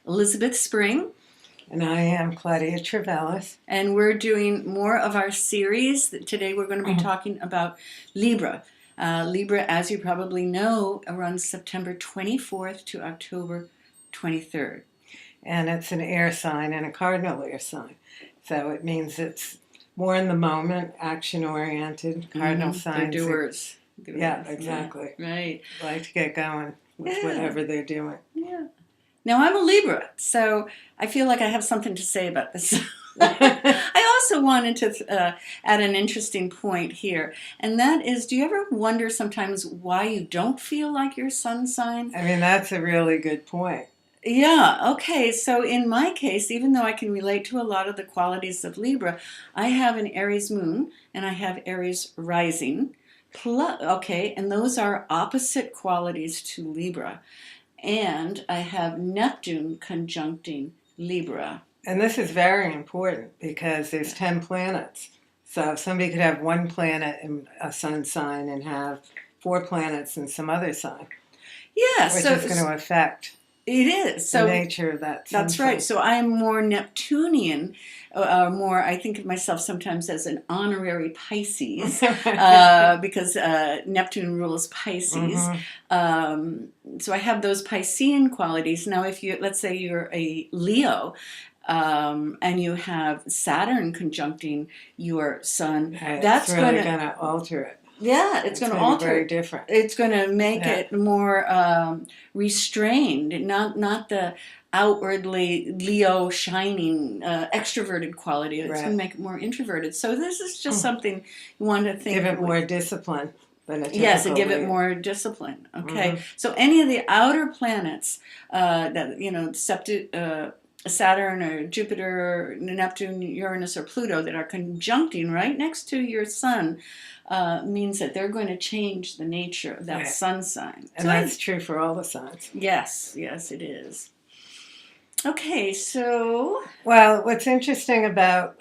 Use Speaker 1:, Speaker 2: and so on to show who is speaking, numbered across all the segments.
Speaker 1: Elizabeth Spring,
Speaker 2: And I am Claudia Trivelas.
Speaker 1: and we're doing more of our series. Today we're going to be talking about Libra. Libra, as you probably know, runs September 24th to October 23rd.
Speaker 2: And it's an air sign and a cardinal air sign. So it means it's more in the moment, action oriented. Cardinal signs.
Speaker 1: They're doers.
Speaker 2: Yeah, exactly.
Speaker 1: Yeah, right.
Speaker 2: Like to get going with whatever they're doing.
Speaker 1: Yeah. Now, I'm a Libra, so I feel like I have something to say about this. I also wanted to add an interesting point here, and that is, do you ever wonder sometimes why you don't feel like your sun sign?
Speaker 2: I mean, that's a really good point.
Speaker 1: Yeah, okay, so in my case, even though I can relate to a lot of the qualities of Libra, I have an Aries moon and I have Aries rising. Okay, and those are opposite qualities to Libra. And I have Neptune conjuncting Libra.
Speaker 2: And this is very important because there's 10 planets. So somebody could have one planet in a sun sign and have 4 planets in some other sign.
Speaker 1: Yeah,
Speaker 2: which
Speaker 1: so
Speaker 2: is going to affect
Speaker 1: it is.
Speaker 2: the nature of that sun
Speaker 1: That's
Speaker 2: sign.
Speaker 1: right. So I'm more Neptunian, more, I think of myself sometimes as an honorary Pisces, because Neptune rules Pisces. So I have those Piscean qualities. Now, if you, let's say you're a Leo, and you have Saturn conjuncting your sun,
Speaker 2: that's really going to alter it.
Speaker 1: Yeah, it's going to alter.
Speaker 2: Very different.
Speaker 1: It's going to make it more restrained, not the outwardly Leo shining extroverted quality. It's going to make it more introverted. So this is just something you want to think.
Speaker 2: Give it more discipline than a typical
Speaker 1: Yes, and give it more discipline. Okay, so any of the outer planets that Saturn or Jupiter, Neptune, Uranus, or Pluto that are conjuncting right next to your sun means that they're going to change the nature of that sun sign.
Speaker 2: And that's true for all the signs.
Speaker 1: Yes, it is. Okay, so...
Speaker 2: Well, what's interesting about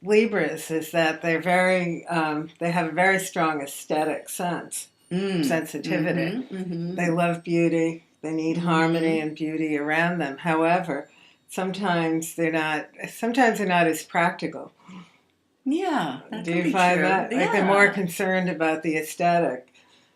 Speaker 2: Libras is that they're they have a very strong aesthetic sense, sensitivity. They love beauty. They need harmony and beauty around them. However, sometimes they're not as practical.
Speaker 1: Yeah, that
Speaker 2: do you find true. That? Like they're more concerned about the aesthetic.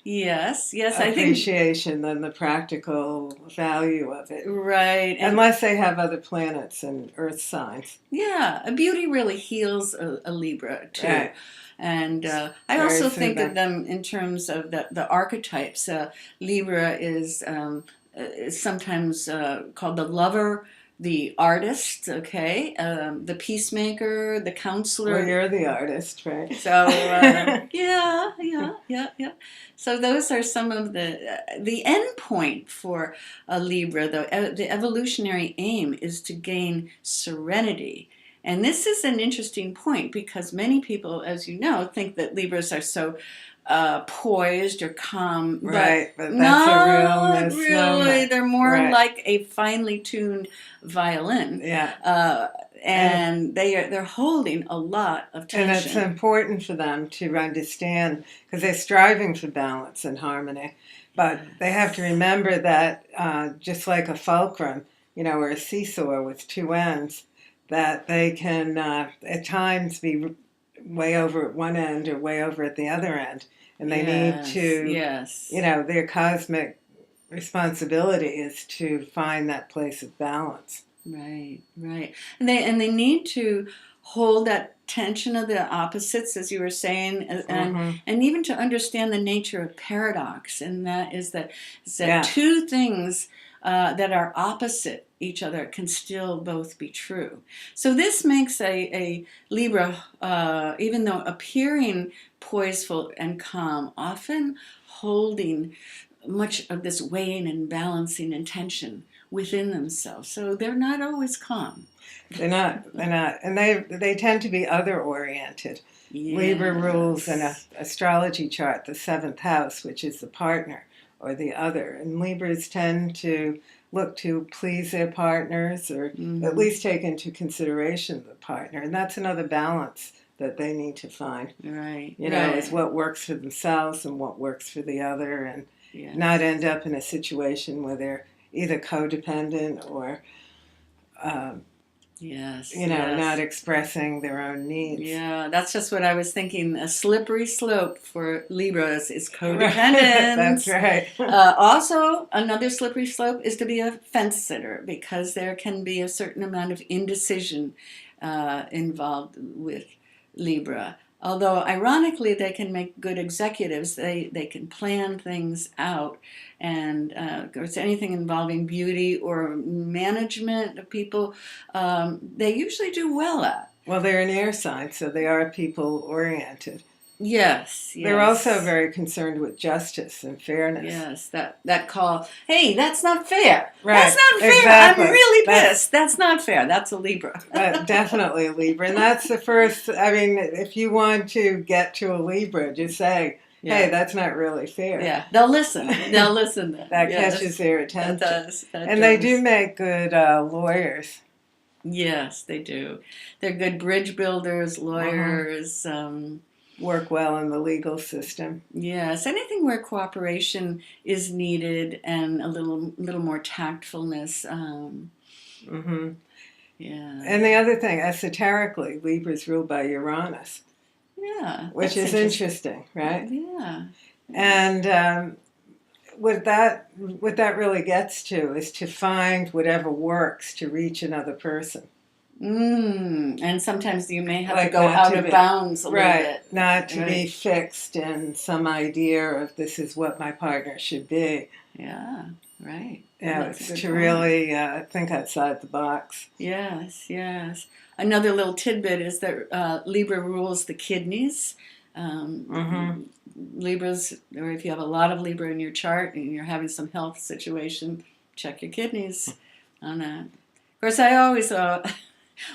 Speaker 1: Yes,
Speaker 2: appreciation than the practical value of it.
Speaker 1: Right.
Speaker 2: Unless they have other planets and earth signs.
Speaker 1: Yeah, beauty really heals a Libra too.
Speaker 2: Right.
Speaker 1: And I also think of them in terms of the archetypes. Libra is sometimes called the lover, the artist, the peacemaker, the counselor.
Speaker 2: Well, you're the artist, right?
Speaker 1: So yeah. So those are some of the end point for a Libra. The evolutionary aim is to gain serenity. And this is an interesting point because many people, as you know, think that Libras are so poised or calm,
Speaker 2: but that's
Speaker 1: not
Speaker 2: a real misnomer.
Speaker 1: Really. They're more like a finely tuned violin.
Speaker 2: Yeah.
Speaker 1: And they're holding a lot of tension.
Speaker 2: And it's important for them to understand because they're striving for balance and harmony. But they have to remember that just like a fulcrum, or a seesaw with 2 ends, that they can at times be way over at one end or way over at the other end. And they need to, their cosmic responsibility is to find that place of balance.
Speaker 1: Right. And they need to hold that tension of the opposites, as you were saying, and even to understand the nature of paradox. And that is that two things that are opposite each other can still both be true. So this makes a Libra, even though appearing poiseful and calm, often holding much of this weighing and balancing and tension within themselves. So they're not always calm.
Speaker 2: They're not. And they tend to be other-oriented. Yes. Libra rules in an astrology chart the 7th house, which is the partner or the other. And Libras tend to look to please their partners or at least take into consideration the partner. And that's another balance that they need to find.
Speaker 1: Right.
Speaker 2: Is what works for themselves and what works for the other, and not end up in a situation where they're either codependent or,
Speaker 1: Yes.
Speaker 2: not expressing their own needs.
Speaker 1: Yeah, that's just what I was thinking. A slippery slope for Libras is
Speaker 2: Right.
Speaker 1: codependence.
Speaker 2: That's right.
Speaker 1: Also, another slippery slope is to be a fence sitter, because there can be a certain amount of indecision involved with Libra. Although, ironically, they can make good executives. They can plan things out. And of course, anything involving beauty or management of people, they usually do well at.
Speaker 2: Well, they're an air sign, so they are people-oriented.
Speaker 1: Yes.
Speaker 2: They're also very concerned with justice and fairness.
Speaker 1: Yes, that call, hey, that's not fair.
Speaker 2: Right,
Speaker 1: That's not fair.
Speaker 2: exactly.
Speaker 1: I'm really pissed. That's not fair. That's a Libra.
Speaker 2: Definitely a Libra. And that's the first, if you want to get to a Libra, just say, hey, that's not really fair.
Speaker 1: Yeah, they'll listen. They'll listen.
Speaker 2: That catches their attention.
Speaker 1: That does.
Speaker 2: They do make good lawyers.
Speaker 1: Yes, they do. They're good bridge builders, lawyers.
Speaker 2: Work well in the legal system.
Speaker 1: Yes, anything where cooperation is needed and a little more tactfulness. Yeah.
Speaker 2: And the other thing, esoterically, Libra is ruled by Uranus.
Speaker 1: Yeah.
Speaker 2: Which is interesting, right?
Speaker 1: Yeah.
Speaker 2: And what that really gets to is to find whatever works to reach another person.
Speaker 1: And sometimes you may have to go out of bounds a little bit.
Speaker 2: Not to be fixed in some idea of this is what my partner should be.
Speaker 1: Yeah, right.
Speaker 2: Yeah, it's to really think outside the box.
Speaker 1: Yes. Another little tidbit is that Libra rules the kidneys. Libras, or if you have a lot of Libra in your chart and you're having some health situation, check your kidneys on that. Of course, I always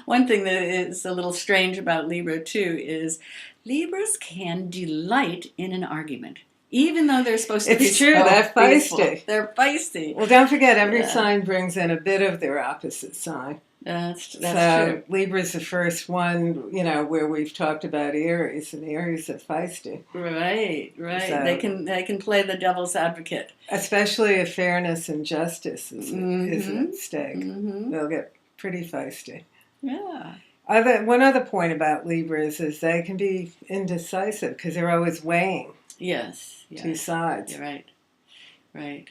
Speaker 1: one thing that is a little strange about Libra, too, is Libras can delight in an argument, even though they're supposed to be
Speaker 2: It's true,
Speaker 1: so
Speaker 2: they're
Speaker 1: peaceful.
Speaker 2: feisty.
Speaker 1: They're feisty.
Speaker 2: Well, don't forget, every sign brings in a bit of their opposite sign.
Speaker 1: That's
Speaker 2: so
Speaker 1: true.
Speaker 2: Libra's the first one, where we've talked about Aries, and Aries are feisty.
Speaker 1: Right.
Speaker 2: So,
Speaker 1: they can play the devil's advocate.
Speaker 2: Especially if fairness and justice is at stake. They'll get pretty feisty.
Speaker 1: Yeah.
Speaker 2: One other point about Libras is they can be indecisive because they're always weighing.
Speaker 1: Yes.
Speaker 2: Two sides.
Speaker 1: You're right. Right.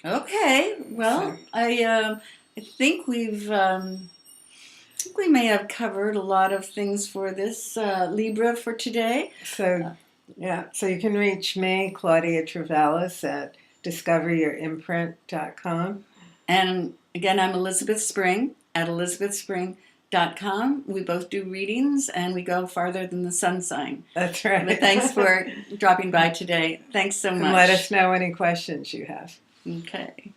Speaker 1: Okay. Well, I think we may have covered a lot of things for this Libra for today.
Speaker 2: So you can reach me, Claudia Trivelas, at discoveryourimprint.com.
Speaker 1: And again, I'm Elizabeth Spring at elizabethspring.com. We both do readings, and we go farther than the sun sign.
Speaker 2: That's right.
Speaker 1: But thanks for dropping by today. Thanks so much.
Speaker 2: And let us know any questions you have.
Speaker 1: Okay.